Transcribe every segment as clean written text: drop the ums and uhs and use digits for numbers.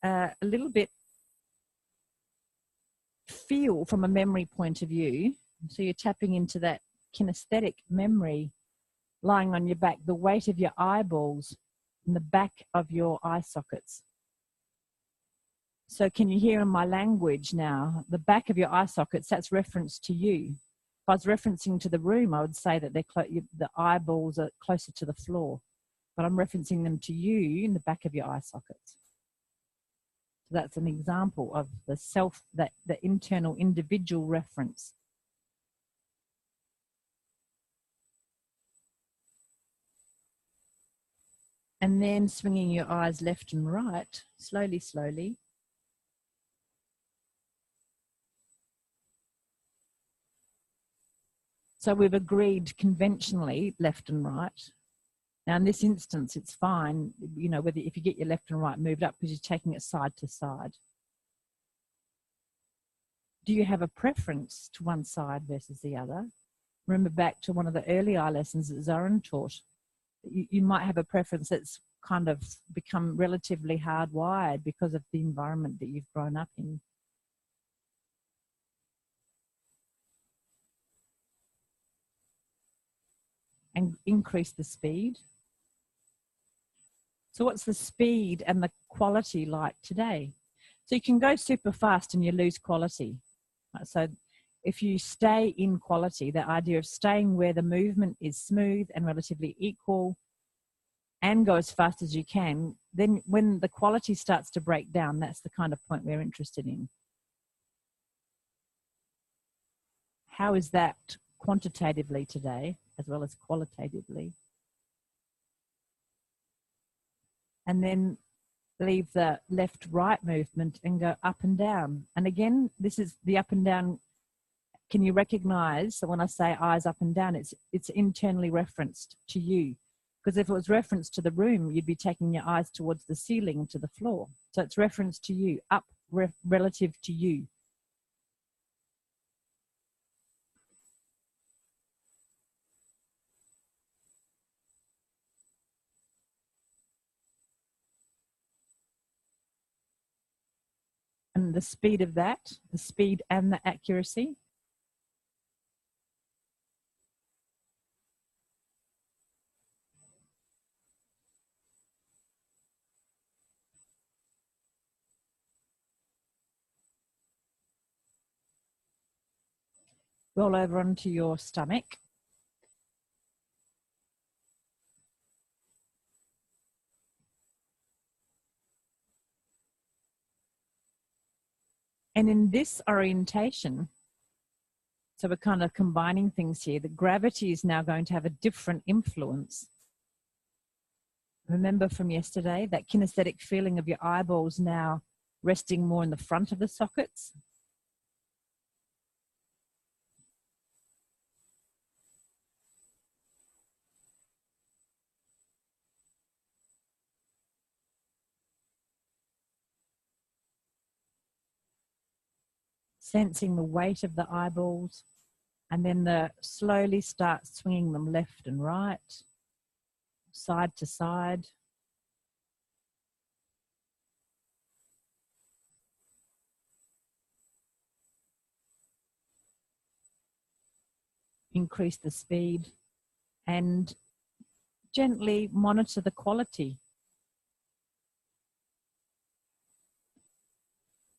a little bit feel from a memory point of view. So you're tapping into that kinesthetic memory lying on your back, the weight of your eyeballs in the back of your eye sockets. So can you hear in my language now, the back of your eye sockets, that's reference to you. If I was referencing to the room, I would say that the eyeballs are closer to the floor, but I'm referencing them to you in the back of your eye sockets. So that's an example of the the internal individual reference. And then swinging your eyes left and right, slowly, slowly. So we've agreed conventionally left and right. Now in this instance, it's fine, you know, whether if you get your left and right moved up because you're taking it side to side. Do you have a preference to one side versus the other? Remember back to one of the early eye lessons that Zoran taught. You might have a preference that's kind of become relatively hardwired because of the environment that you've grown up in. And increase the speed. So what's the speed and the quality like today? So you can go super fast and you lose quality. So if you stay in quality, the idea of staying where the movement is smooth and relatively equal and go as fast as you can, then when the quality starts to break down, that's the kind of point we're interested in. How is that quantitatively today, as well as qualitatively? And then leave the left-right movement and go up and down. And again, this is the up and down. Can you recognize that when I say eyes up and down, it's internally referenced to you? Because if it was referenced to the room, you'd be taking your eyes towards the ceiling, to the floor. So it's referenced to you, up relative to you. And the speed of that, the speed and the accuracy. Roll over onto your stomach. And in this orientation, so we're kind of combining things here, the gravity is now going to have a different influence. Remember from yesterday, that kinesthetic feeling of your eyeballs now resting more in the front of the sockets. Sensing the weight of the eyeballs, and then slowly start swinging them left and right, side to side. Increase the speed and gently monitor the quality.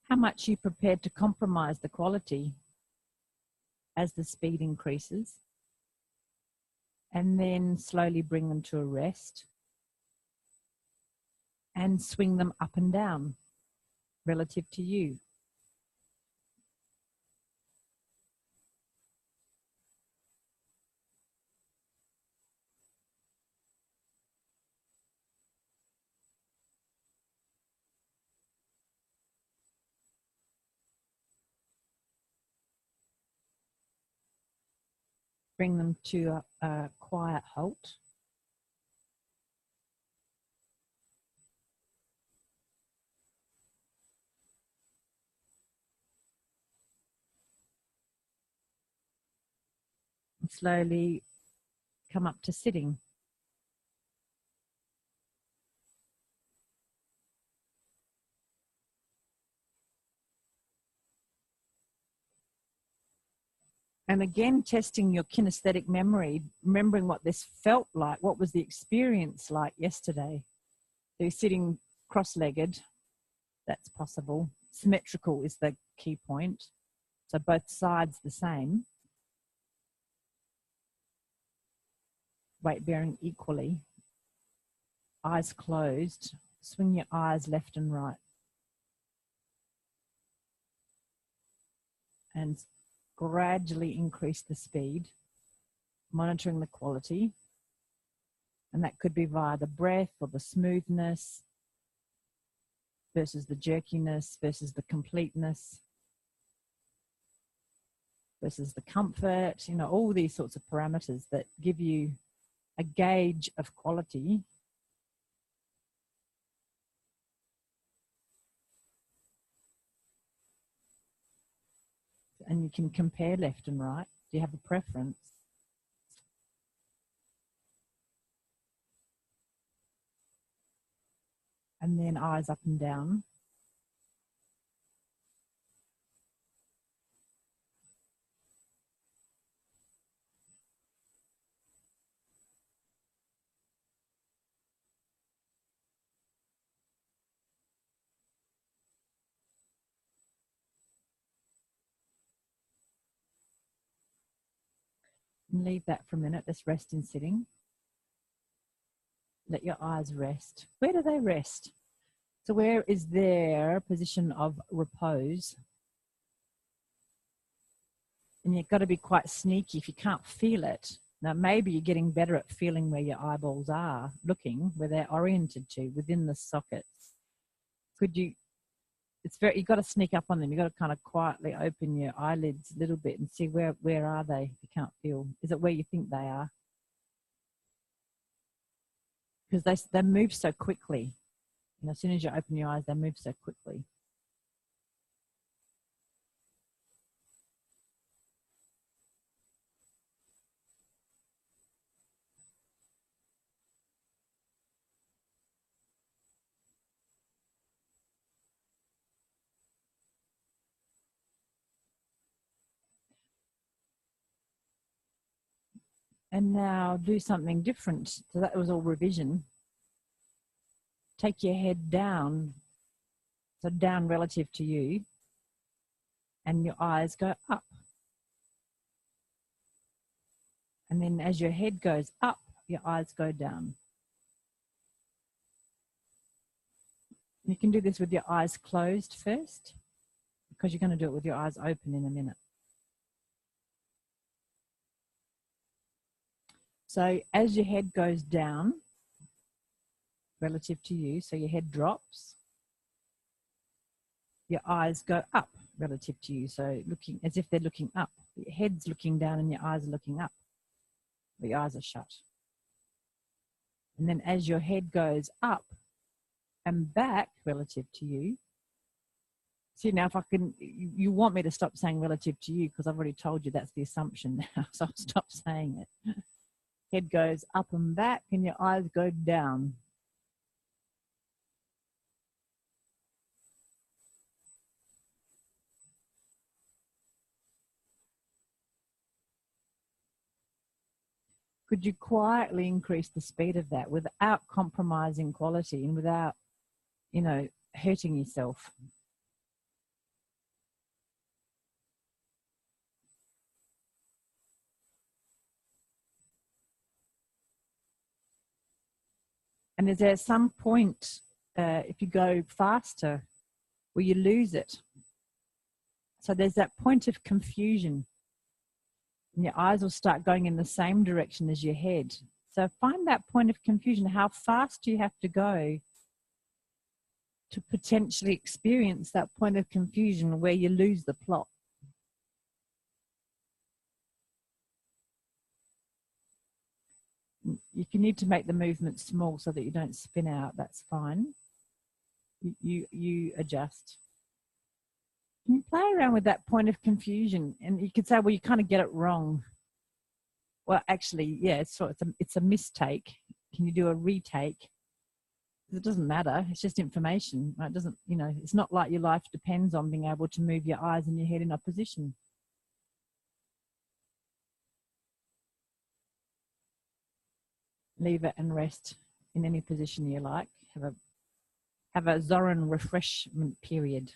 How much are you prepared to compromise the quality as the speed increases? And then slowly bring them to a rest and swing them up and down relative to you. Bring them to a quiet halt. And slowly come up to sitting. And again, testing your kinesthetic memory, remembering what this felt like. What was the experience like yesterday? So you're sitting cross-legged. That's possible. Symmetrical is the key point. So both sides the same. Weight bearing equally. Eyes closed. Swing your eyes left and right. And gradually increase the speed, monitoring the quality. And that could be via the breath or the smoothness versus the jerkiness versus the completeness versus the comfort, you know, all these sorts of parameters that give you a gauge of quality. And you can compare left and right. Do you have a preference? And then eyes up and down. And leave that for a minute. Let's rest in sitting. Let your eyes rest. Where do they rest? So where is their position of repose? And you've got to be quite sneaky if you can't feel it. Now, maybe you're getting better at feeling where your eyeballs are looking, where they're oriented to within the sockets. Could you, you've got to sneak up on them. You've got to kind of quietly open your eyelids a little bit and see where are they if you can't feel. Is it where you think they are? Because they move so quickly. And as soon as you open your eyes, they move so quickly. And now do something different. So that was all revision. Take your head down, so down relative to you, and your eyes go up. And then as your head goes up, your eyes go down. You can do this with your eyes closed first, because you're going to do it with your eyes open in a minute. So as your head goes down relative to you, so your head drops, your eyes go up relative to you, so looking as if they're looking up. Your head's looking down and your eyes are looking up, but your eyes are shut. And then as your head goes up and back relative to you, see now if I can, you want me to stop saying relative to you because I've already told you that's the assumption now, so I'll stop saying it. Head goes up and back and your eyes go down. Could you quietly increase the speed of that without compromising quality and without, you know, hurting yourself? And is there some point, if you go faster, where you lose it? So there's that point of confusion. And your eyes will start going in the same direction as your head. So find that point of confusion. How fast do you have to go to potentially experience that point of confusion where you lose the plot? If you need to make the movement small so that you don't spin out, that's fine. You adjust. You play around with that point of confusion, and you could say, well, you kind of get it wrong. Well, actually, yeah, it's a mistake. Can you do a retake? It doesn't matter. It's just information. Right? It doesn't, you know, it's not like your life depends on being able to move your eyes and your head in opposition. Leave it and rest in any position you like. Have a Zoran refreshment period.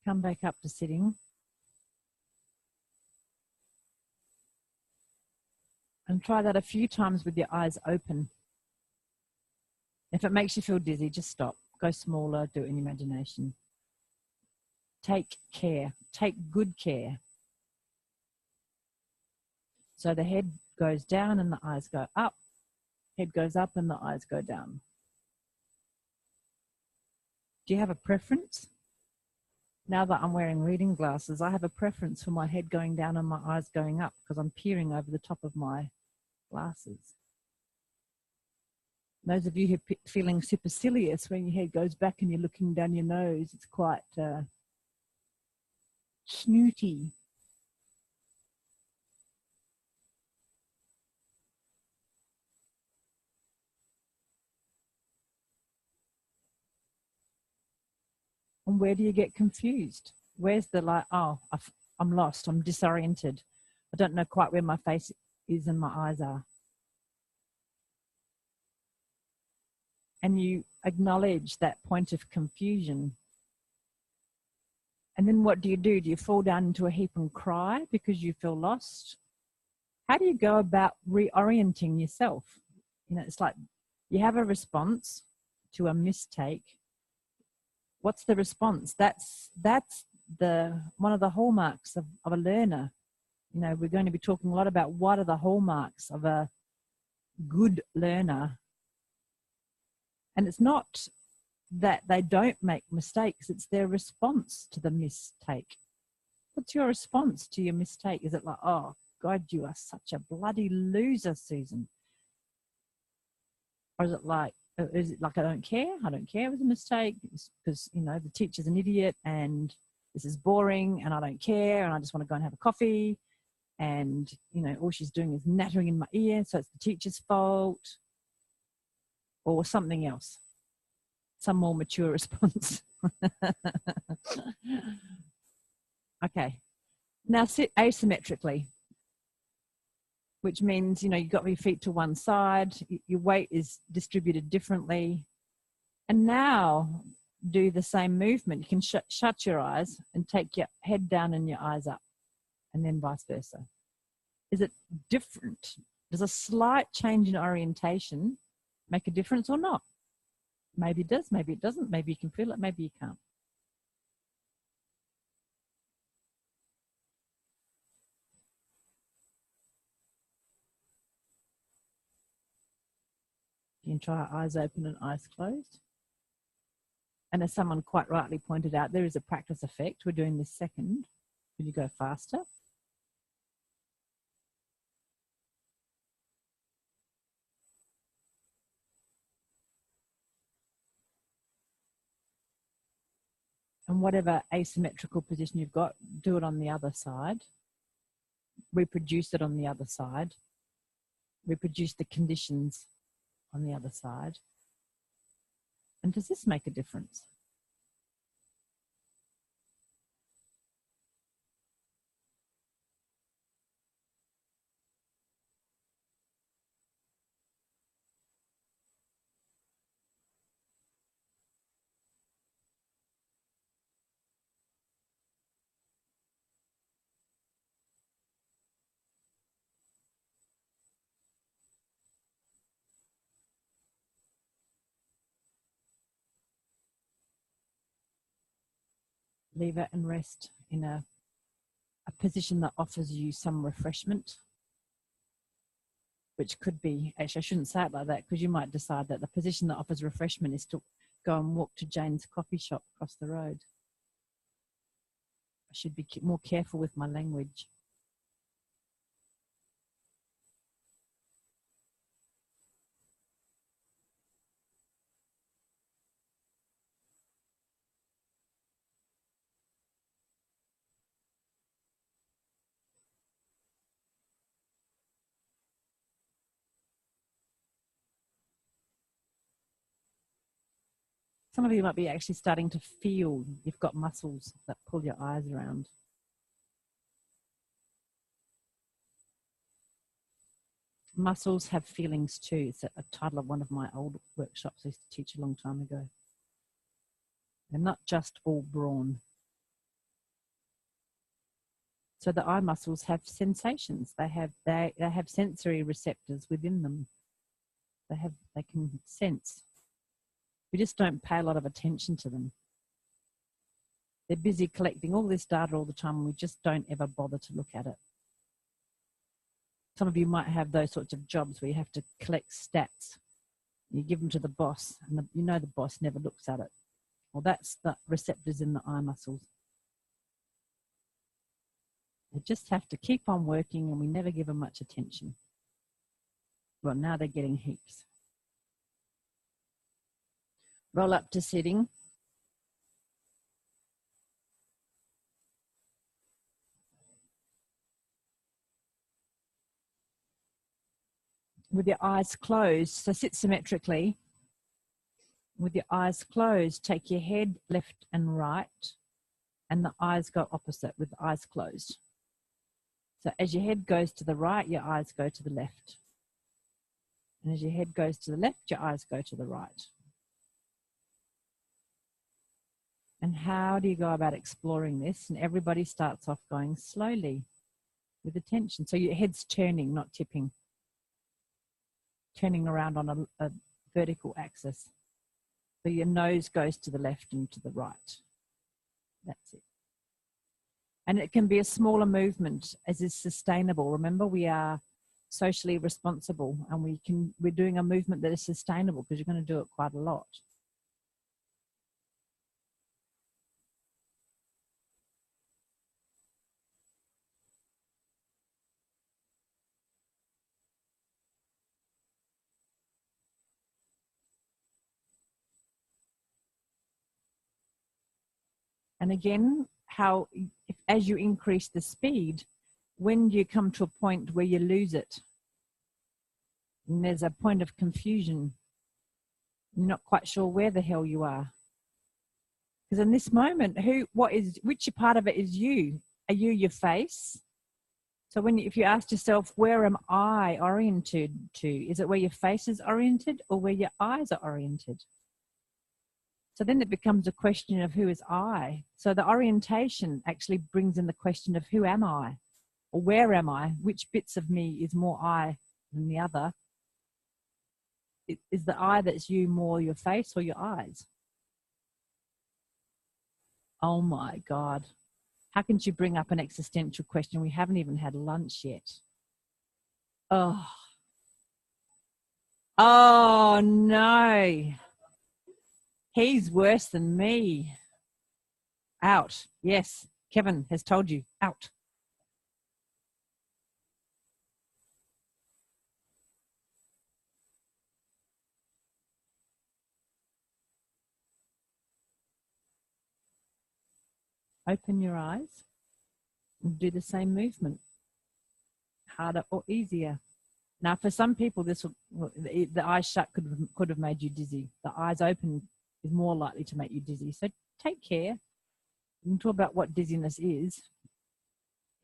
Come back up to sitting. And try that a few times with your eyes open. If it makes you feel dizzy, just stop. Go smaller, do it in imagination. Take care, take good care. So the head goes down and the eyes go up. Head goes up and the eyes go down. Do you have a preference? Now that I'm wearing reading glasses, I have a preference for my head going down and my eyes going up because I'm peering over the top of my glasses. Those of you who are feeling supercilious when your head goes back and you're looking down your nose, it's quite snooty. And where do you get confused? Where's the like, oh, I'm lost, I'm disoriented. I don't know quite where my face is and my eyes are. And you acknowledge that point of confusion. And then what do? Do you fall down into a heap and cry because you feel lost? How do you go about reorienting yourself? You know, it's like you have a response to a mistake. What's the response? That's one of the hallmarks of a learner. You know, we're going to be talking a lot about what are the hallmarks of a good learner. And it's not that they don't make mistakes, it's their response to the mistake. What's your response to your mistake? Is it like, oh, God, you are such a bloody loser, Susan? Or is it like I don't care? I don't care it was a mistake because, you know, the teacher's an idiot and this is boring and I don't care and I just want to go and have a coffee and, you know, all she's doing is nattering in my ear, so it's the teacher's fault, or something else, some more mature response. Okay, now sit asymmetrically, which means, you know, you've got your feet to one side, your weight is distributed differently. And now do the same movement. You can shut your eyes and take your head down and your eyes up, and then vice versa. Is it different? Does a slight change in orientation make a difference or not? Maybe it does, maybe it doesn't. Maybe you can feel it, maybe you can't. You can try eyes open and eyes closed. And as someone quite rightly pointed out, there is a practice effect. We're doing this second. Could you go faster? And whatever asymmetrical position you've got, do it on the other side. Reproduce it on the other side. Reproduce the conditions on the other side. And does this make a difference? Leave it and rest in a position that offers you some refreshment. which could be, actually I shouldn't say it like that, because you might decide that the position that offers refreshment is to go and walk to Jane's coffee shop across the road. I should be more careful with my language. Some of you might be actually starting to feel you've got muscles that pull your eyes around. Muscles have feelings too. It's a title of one of my old workshops I used to teach a long time ago. They're not just all brawn. So the eye muscles have sensations. They have sensory receptors within them. They can sense. We just don't pay a lot of attention to them. They're busy collecting all this data all the time, and we just don't ever bother to look at it. Some of you might have those sorts of jobs where you have to collect stats. You give them to the boss, and you know the boss never looks at it. Well, that's the receptors in the eye muscles. They just have to keep on working, and we never give them much attention. Well, now they're getting heaps. Roll up to sitting. With your eyes closed, so sit symmetrically. With your eyes closed, take your head left and right, and the eyes go opposite with the eyes closed. So as your head goes to the right, your eyes go to the left. And as your head goes to the left, your eyes go to the right. And how do you go about exploring this? And everybody starts off going slowly with attention. So your head's turning, not tipping. Turning around on a vertical axis. So your nose goes to the left and to the right. That's it. And it can be a smaller movement as is sustainable. Remember, we are socially responsible, and we're doing a movement that is sustainable because you're going to do it quite a lot. And again, as you increase the speed, when you come to a point where you lose it, and there's a point of confusion, you're not quite sure where the hell you are. Because in this moment, which part of it is you? Are you your face? So if you ask yourself, where am I oriented to? Is it where your face is oriented or where your eyes are oriented? So then it becomes a question of who is I. So the orientation actually brings in the question of who am I? Or where am I? Which bits of me is more I than the other? Is the I that's you more your face or your eyes? Oh my God. How can you bring up an existential question? We haven't even had lunch yet. Oh no. He's worse than me. Out. Yes, Kevin has told you. Out. Open your eyes and do the same movement. Harder or easier. Now, for some people, the eyes shut could have made you dizzy. The eyes open is more likely to make you dizzy. So take care. We can talk about what dizziness is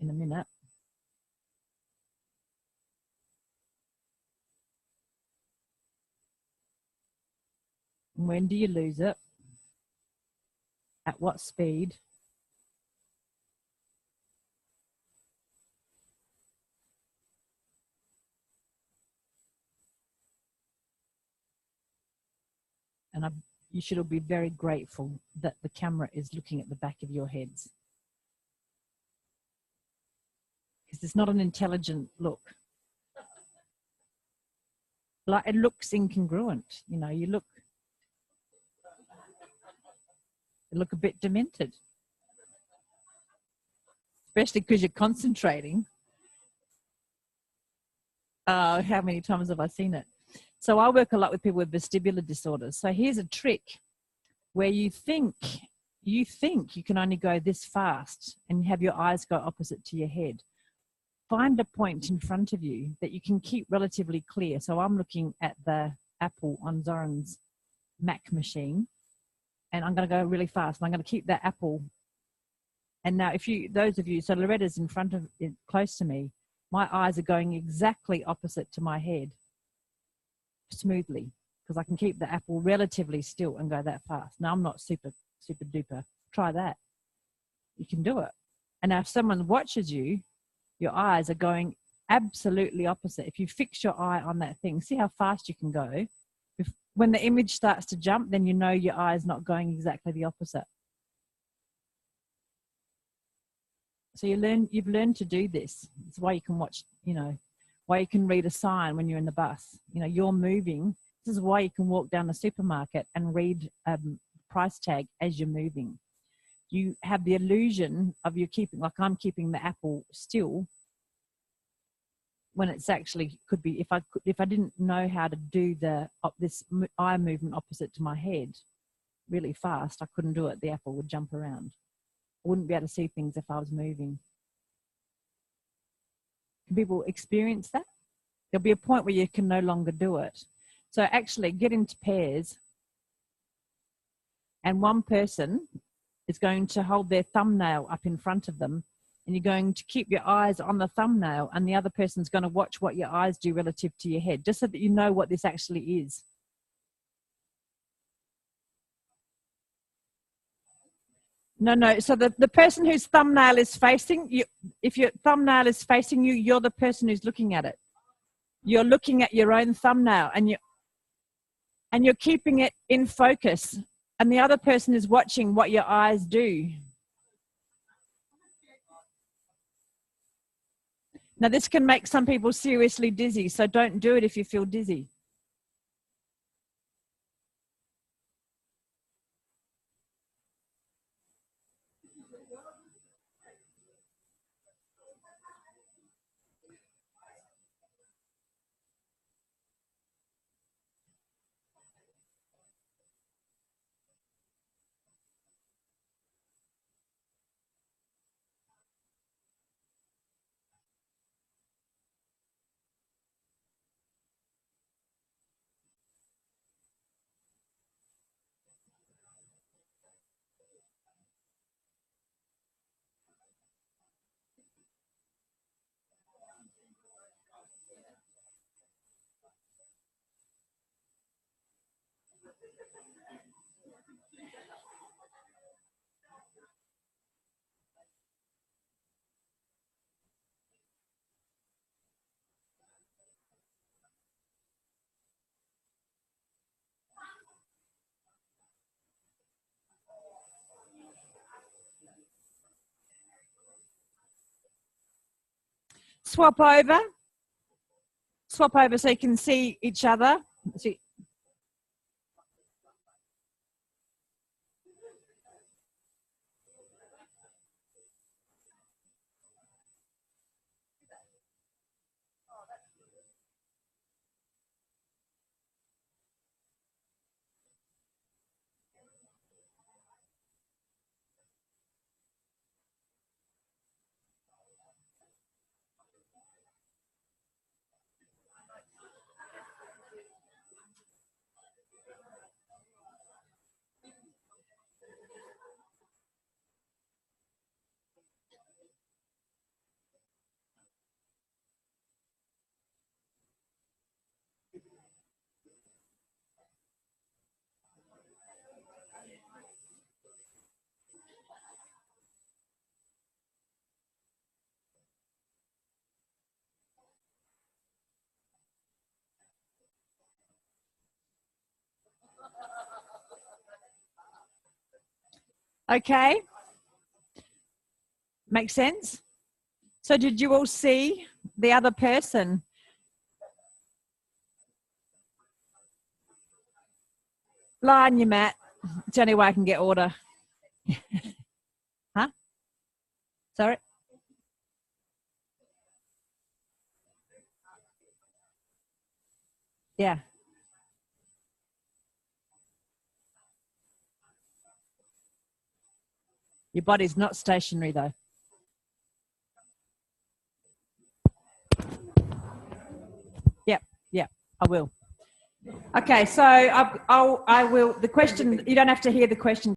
in a minute. When do you lose it? At what speed? And you should all be very grateful that the camera is looking at the back of your heads. Because it's not an intelligent look. like it looks incongruent. You know, you look a bit demented, especially because you're concentrating. How many times have I seen it? So I work a lot with people with vestibular disorders. So here's a trick where you think you can only go this fast and have your eyes go opposite to your head. Find a point in front of you that you can keep relatively clear. So I'm looking at the apple on Zoran's Mac machine, and I'm going to go really fast, and I'm going to keep that apple. And now those of you, so Loretta's in front of it, close to me, my eyes are going exactly opposite to my head smoothly, because I can keep the apple relatively still and go that fast. Now, I'm not super duper. Try that. You can do it. And now if someone watches you, your eyes are going absolutely opposite. If you fix your eye on that thing, see how fast you can go. When the image starts to jump, then you know your eye is not going exactly the opposite. So you've learned to do this. It's why you can watch, you know, why you can read a sign when you're in the bus. You know, you're moving. This is why you can walk down the supermarket and read a price tag as you're moving. You have the illusion of you keeping, like I'm keeping the apple still, when it's actually could be, if I didn't know how to do this eye movement opposite to my head really fast, I couldn't do it. The apple would jump around. I wouldn't be able to see things if I was moving. Can people experience that? There'll be a point where you can no longer do it. So actually get into pairs, and one person is going to hold their thumbnail up in front of them, and you're going to keep your eyes on the thumbnail, and the other person's going to watch what your eyes do relative to your head, just so that you know what this actually is. No. So the person whose thumbnail is facing you, if your thumbnail is facing you, you're the person who's looking at it. You're looking at your own thumbnail, and you're keeping it in focus, and the other person is watching what your eyes do. Now, this can make some people seriously dizzy, so don't do it if you feel dizzy. Swap over so you can see each other. See. Okay. Makes sense? So did you all see the other person? Lie on your mat. It's the only way I can get order. Huh? Sorry? Yeah. Your body's not stationary though. Yep, yep, I will. Okay, so I will. The question, you don't have to hear the question.